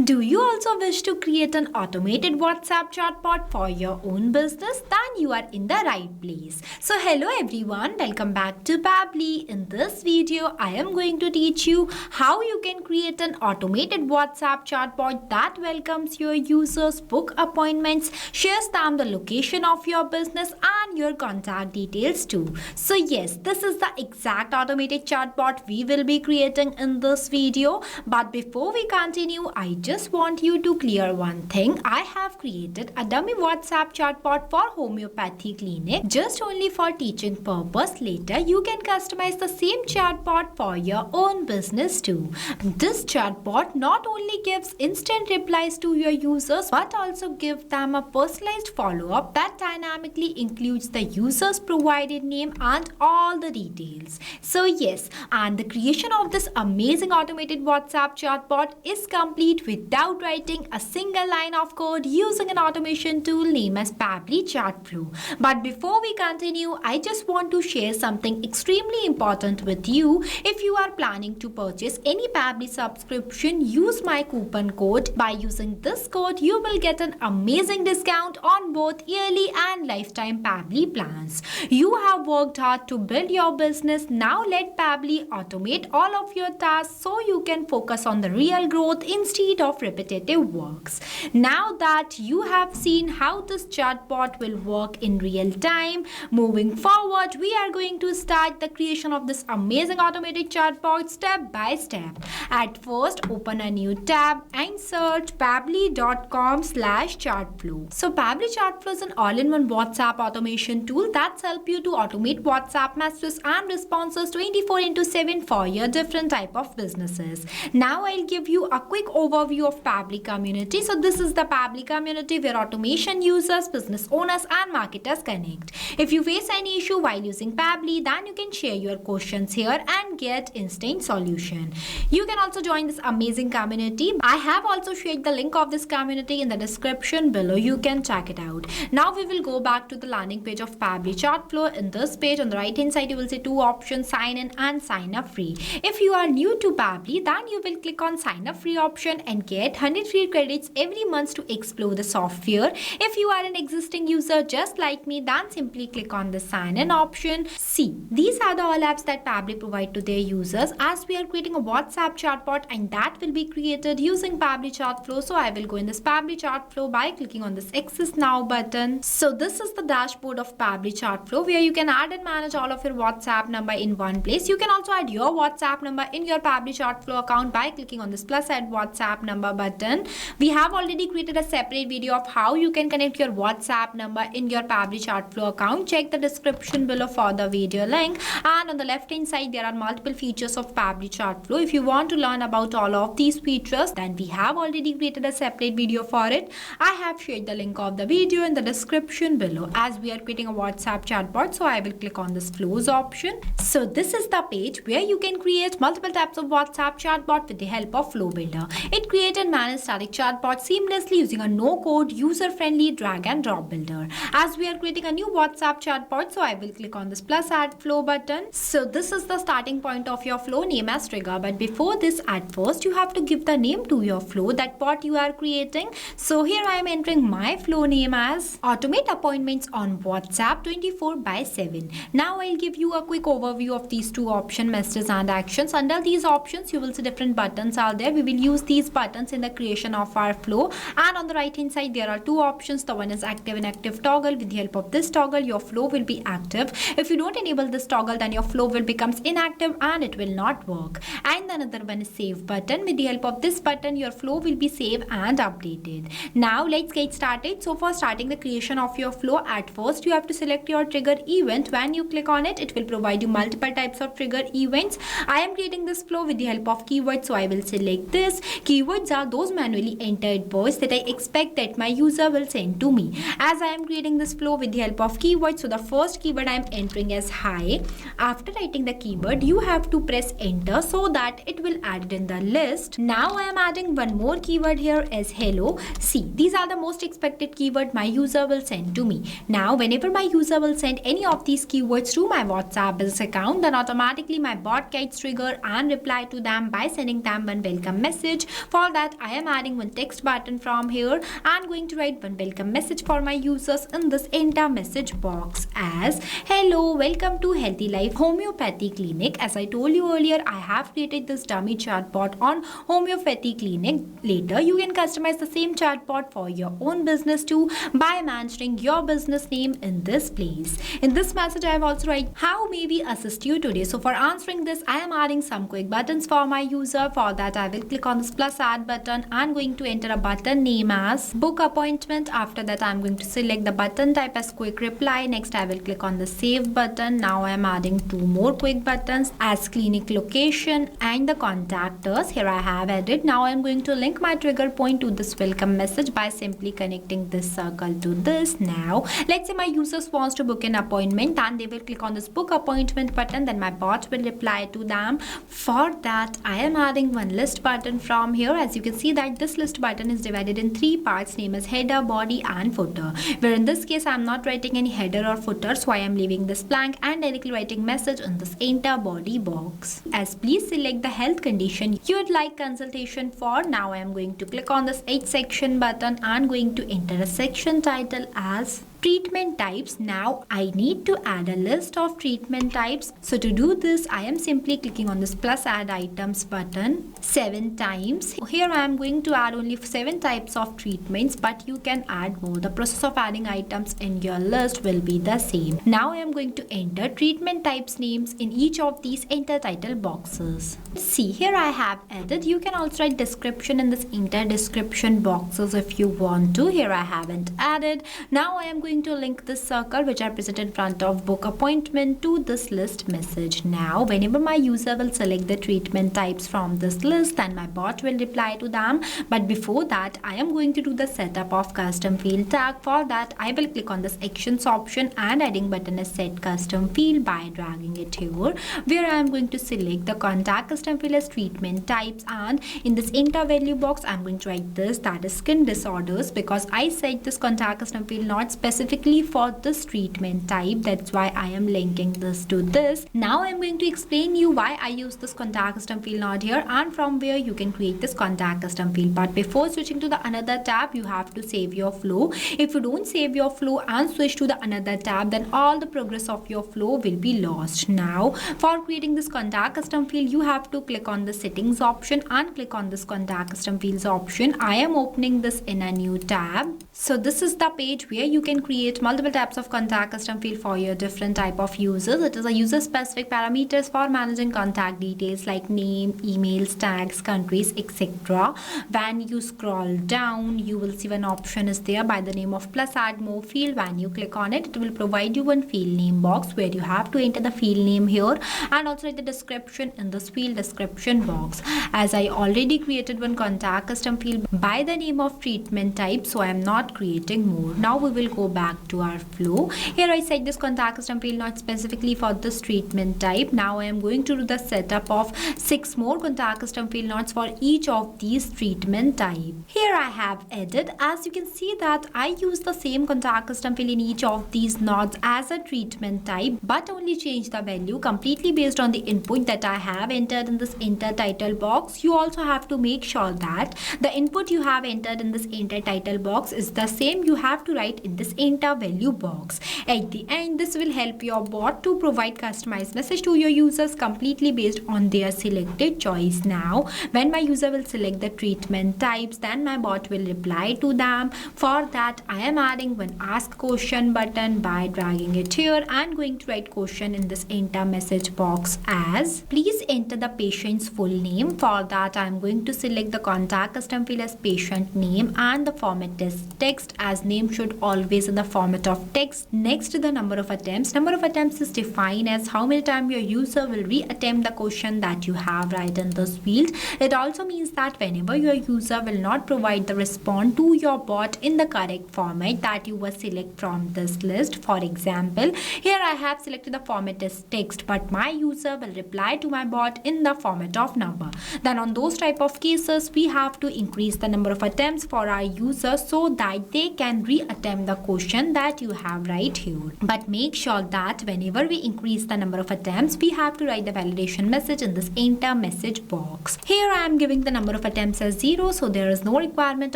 Do you also wish to create an automated WhatsApp chatbot for your own business? Then you are in the right place. So hello everyone, welcome back to Pabbly. In this video, I am going to teach you how you can create an automated WhatsApp chatbot that welcomes your users, book appointments, shares them the location of your business and your contact details too. So yes, this is the exact automated chatbot we will be creating in this video. But before we continue, I just want you to clear one thing. I have created a dummy WhatsApp chatbot for homeopathy clinic just only for teaching purpose. Later, you can customize the same chatbot for your own business too. This chatbot not only gives instant replies to your users but also gives them a personalized follow-up that dynamically includes the user's provided name and all the details. So yes, and the creation of this amazing automated WhatsApp chatbot is complete without writing a single line of code using an automation tool named as Pabbly Chatflow. But before we continue, I just want to share something extremely important with you. If you are planning to purchase any Pabbly subscription, use my coupon code. By using this code, you will get an amazing discount on both yearly and lifetime Pabbly plans. You have worked hard to build your business. Now let Pabbly automate all of your tasks so you can focus on the real growth instead of repetitive works. Now that you have seen how this chatbot will work in real time, moving forward, we are going to start the creation of this amazing automated chatbot step by step. At first, open a new tab and search pabbly.com/chatflow. So Pabbly Chatflow is an all-in-one WhatsApp automation tool that's help you to automate WhatsApp messages and responses 24/7 for your different type of businesses. Now I'll give you a quick overview of Pabbly community. So this is the Pabbly community where automation users, business owners and marketers connect. If you face any issue while using Pabbly, then you can share your questions here and get instant solution. You can also join this amazing community. I have also shared the link of this community in the description below. You can check it out. Now we will go back to the landing page of Pabbly Chatflow. In this page on the right hand side, you will see two options, sign in and sign up free. If you are new to Pabbly, then you will click on sign up free option and get 100 free credits every month to explore the software. If you are an existing user just like me, then simply click on the sign in option. See, these are the all apps that Pabbly provide to their users, as we are creating a WhatsApp chatbot and that will be created using Pabbly Chatflow. So I will go in this Pabbly Chatflow by clicking on this Access Now button. So this is the dashboard of Pabbly Chatflow where you can add and manage all of your WhatsApp number in one place. You can also add your WhatsApp number in your Pabbly Chatflow account by clicking on this plus add WhatsApp number button. We have already created a separate video of how you can connect your WhatsApp number in your Pabbly Chatflow account. Check the description below for the video link. And on the left hand side, there are multiple features of Pabbly Chatflow. If you want to learn about all of these features, then we have already created a separate video for it. I have shared the link of the video in the description below. As we are creating a WhatsApp chatbot, so I will click on this flows option. So this is the page where you can create multiple types of WhatsApp chatbot with the help of Flow Builder. It creates and manages static chatbot seamlessly using a no-code, user-friendly drag and drop builder. As we are creating a new WhatsApp chatbot, so I will click on this plus add flow button. So this is the starting point of your flow, name as trigger. But before this, at first you have to give the name to your flow, that what you are creating. So here I am entering my flow name as automate appointments on WhatsApp 24/7. Now I'll give you a quick overview of these two options, messages and actions. Under these options, you will see different buttons are there. We will use these buttons in the creation of our flow. And on the right hand side, there are two options. The one is active and active toggle. With the help of this toggle, your flow will be active. If you don't enable this toggle, then your flow will becomes inactive and it will not work. And another one is save button. With the help of this button, your flow will be saved and updated. Now let's get started. So for starting the creation of your flow, at first you have to select your trigger event. When you click on it, it will provide you multiple types of trigger events. I am creating this flow with the help of keywords, so I will select this. Keywords are those manually entered words that I expect that my user will send to me. As I am creating this flow with the help of keywords, so the first keyword I am entering as hi. After writing the keyword, you have to press enter so that it will add it in the list. Now I am adding one more keyword here as hello. See, these are the most expected keyword my user will send to me. Now whenever my user will send any of these keywords to my WhatsApp business account, then automatically my bot gets triggered and reply to them by sending them one welcome message. For that, I am adding one text button from here and going to write one welcome message for my users in this enter message box as hello, welcome to Healthy Life Homeopathy Clinic. As I told you earlier, I have created this dummy chatbot on Homeopathy Clinic. Later, you can customize the same chatbot for your own business too by mentioning your business name in this place. In this message, I have also write how may we assist you today. So for answering this, I am adding some quick buttons for my user. For that, I will click on this plus add button and going to enter a button name as book appointment. After that, I am going to select the button type as quick reply. Next, I will click on the save button. Now I am adding two more quick buttons as clinic location and the contact us. Here I have added. Now I am going to link my trigger point to this welcome message by simply connecting this circle to this. Now let's say my users wants to book an appointment and they will click on this book appointment button, then my bot will reply to them. For that, I am adding one list button from here. As you can see that this list button is divided in three parts, name as header, body and footer, where in this case I am not writing any header or footer, so I am leaving this blank and directly writing message in this enter body box as please select the health condition you would like consultation for. Now I am going to click on this H section button and going to enter a section title as treatment types. Now I need to add a list of treatment types. So to do this, I am simply clicking on this plus add items button 7 times. Here I am going to add only 7 types of treatments, but you can add more. The process of adding items in your list will be the same. Now I am going to enter treatment types names in each of these enter title boxes. See, here I have added. You can also write description in this enter description boxes if you want to. Here I haven't added. Now I am going to link this circle which I present in front of book appointment to this list message. Now whenever my user will select the treatment types from this list, then my bot will reply to them. But before that, I am going to do the setup of custom field tag. For that, I will click on this actions option and adding button is set custom field by dragging it here, where I am going to select the contact custom field as treatment types, and in this enter value box I am going to write this, that is skin disorders, because I set this contact custom field not specifically for this treatment type. That's why I am linking this to this. Now I am going to explain you why I use this contact custom field node here and from where you can create this contact custom field. But before switching to the another tab, you have to save your flow. If you don't save your flow and switch to the another tab, then all the progress of your flow will be lost. Now for creating this contact custom field, you have to click on the settings option and click on this contact custom fields option. I am opening this in a new tab. So this is the page where you can create multiple types of contact custom field for your different type of users. It is a user specific parameters for managing contact details like name, emails, tags, countries, etc. When you scroll down, you will see one option is there by the name of plus add more field. When you click on it, it will provide you one field name box where you have to enter the field name here and also write the description in this field description box. As I already created one contact custom field by the name of treatment type, so I am not creating more. Now we will go back to our flow. Here I set this contact custom field not specifically for this treatment type. Now I am going to do the setup of 6 more contact custom field nodes for each of these treatment type. Here I have added. As you can see that I use the same contact custom field in each of these nodes as a treatment type, but only change the value completely based on the input that I have entered in this enter title box. You also have to make sure that the input you have entered in this enter title box is the same you have to write in this enter value box. At the end, this will help your bot to provide customized message to your users completely based on their selected choice. Now when my user will select the treatment types, then my bot will reply to them. For that, I am adding one ask question button by dragging it here and going to write question in this enter message box as please enter the patient's full name. For that, I am going to select the contact custom field as patient name and the format is text, as name should always in the format of text. Next, the number of attempts. Number of attempts is defined as how many times your user will re-attempt the question that you have right in this field. It also means that whenever your user will not provide the response to your bot in the correct format that you will select from this list. For example, here I have selected the format as text, but my user will reply to my bot in the format of number. Then on those type of cases, we have to increase the number of attempts for our users so that they can re-attempt the question question that you have right here. But make sure that whenever we increase the number of attempts, we have to write the validation message in this enter message box. Here I am giving the number of attempts as 0, so there is no requirement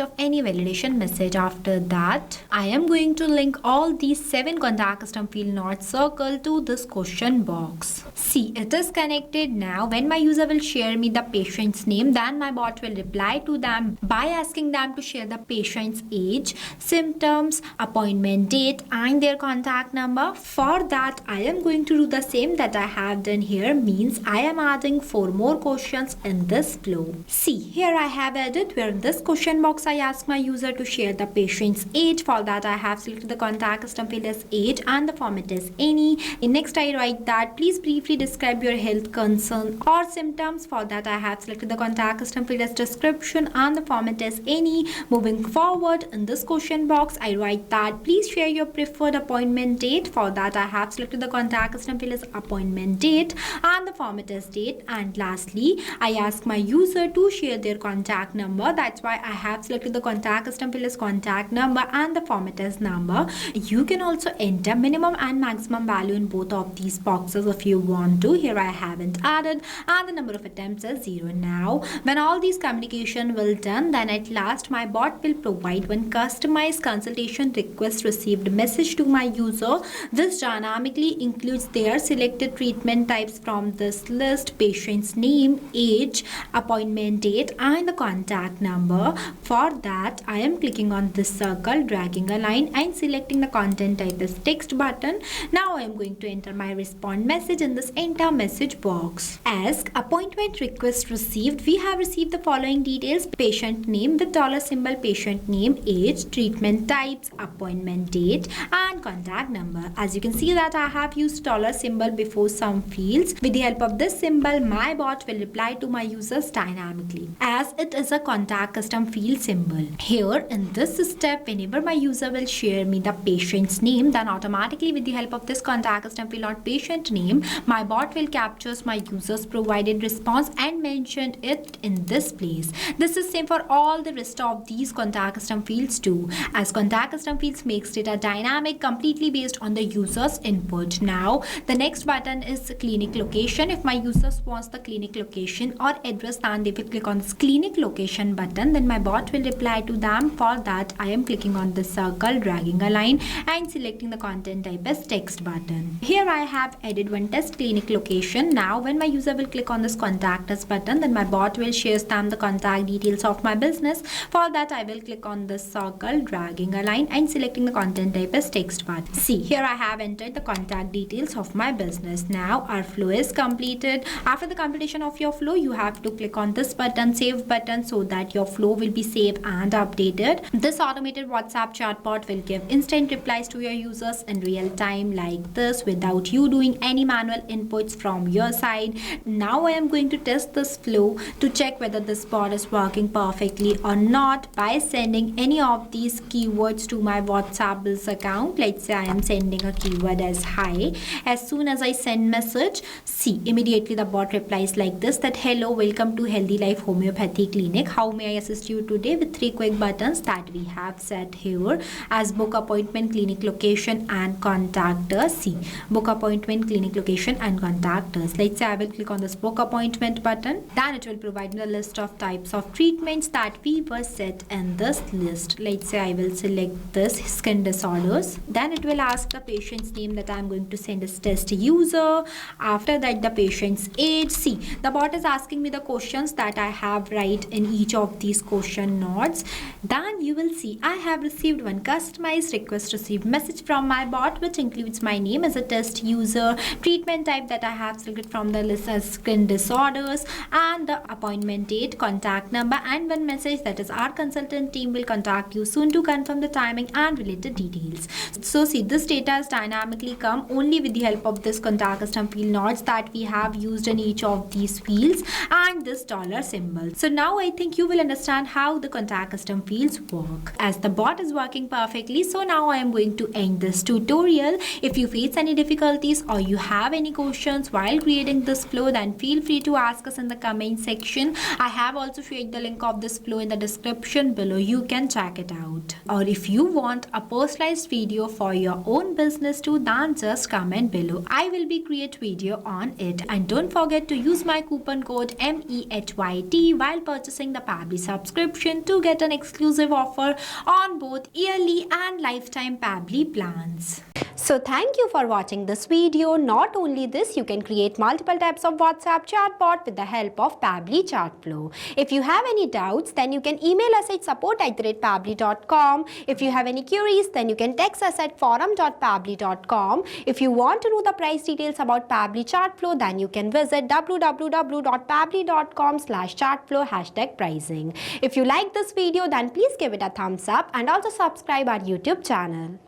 of any validation message. After that, I am going to link all these 7 contact custom field not circle to this question box. See, it is connected now. When my user will share me the patient's name, then my bot will reply to them by asking them to share the patient's age, symptoms, appointment date and their contact number. For that, I am going to do the same that I have done here, means I am adding 4 more questions in this flow. See, here I have added where in this question box I ask my user to share the patient's age. For that, I have selected the contact custom field as age and the format is any. In next, I write that please briefly describe your health concern or symptoms. For that, I have selected the contact custom field as description and the format is any. Moving forward, in this question box, I write that please share your preferred appointment date. For that, I have selected the contact custom field as appointment date and the format is date. And lastly, I ask my user to share their contact number. That's why I have selected the contact custom field as contact number and the format as number. You can also enter minimum and maximum value in both of these boxes if you want to. Here I haven't added and the number of attempts is 0. Now, when all these communication will done, then at last my bot will provide one customized consultation request received message to my user. This dynamically includes their selected treatment types from this list, patient's name, age, appointment date and the contact number. For that, I am clicking on this circle, dragging a line and selecting the content type as text button. Now I am going to enter my response message in this enter message box. Ask appointment request received. We have received the following details: patient name with $symbol, patient name, age, treatment types, appointment date and contact number. As you can see that I have used $symbol before some fields. With the help of this symbol, my bot will reply to my users dynamically as it is a contact custom field symbol. Here in this step, whenever my user will share me the patient's name, then automatically with the help of this contact custom field or patient name, my bot will capture my user's provided response and mention it in this place. This is same for all the rest of these contact custom fields too, as contact custom fields makes data dynamic completely based on the user's input. Now the next button is clinic location. If my users wants the clinic location or address, then they will click on this clinic location button. Then my bot will reply to them. For that, I am clicking on the circle, dragging a line and selecting the content type as text button. Here I have added one test clinic location. Now when my user will click on this contact us button, then my bot will share them the contact details of my business. For that, I will click on this circle, dragging a line and selecting the content type as text button. See, here I have entered the contact details of my business. Now our flow is completed. After the completion of your flow, you have to click on this button, save button, so that your flow will be saved and updated. This automated WhatsApp chatbot will give instant replies to your users in real time like this without you doing any manual inputs from your side. Now I am going to test this flow to check whether this bot is working perfectly or not by sending any of these keywords to my WhatsApp business account. Let's say I am sending a keyword as hi. As soon as I send message, see, immediately the bot replies like this, that hello, welcome to Healthy Life Homeopathy Clinic. How may I assist you today? With 3 quick buttons that we have set here as book appointment, clinic location and contact us. See, book appointment, clinic location and contact us. Let's say I will click on this book appointment button. Then it will provide me the list of types of treatments that we were set in this list. Let's say I will select this skin disorders. Then it will ask the patient's name that I'm going to send as test user. After that, the patient's age. See, the bot is asking me the questions that I have right in each of these question nodes. Then you will see I have received one customized request received message from my bot, which includes my name as a test user, treatment type that I have selected from the list as skin disorders, and the appointment date, contact number, and one message that is our consultant team will contact you soon to confirm the timing and related details. So see, this data is dynamically come only with the help of this contact custom field nodes that we have used in each of these fields and this $symbol. So now I think you will understand how the contact custom fields work. As the bot is working perfectly, so now I am going to end this tutorial. If you face any difficulties or you have any questions while creating this flow, then feel free to ask us in the comment section. I have also shared the link of this flow in the description below. You can check it out. Or if you want a a personalized video for your own business too, then just comment below. I will be create video on it. And don't forget to use my coupon code MEHYT while purchasing the Pabbly subscription to get an exclusive offer on both yearly and lifetime Pabbly plans. So thank you for watching this video. Not only this, you can create multiple types of WhatsApp chatbot with the help of Pabbly Chatflow. If you have any doubts, then you can email us at support@pabbly.com. If you have any queries, then you can text us at forum.pabbly.com. If you want to know the price details about Pabbly Chatflow, then you can visit www.pabbly.com/chatflow #pricing. If you like this video, then please give it a thumbs up and also subscribe our YouTube channel.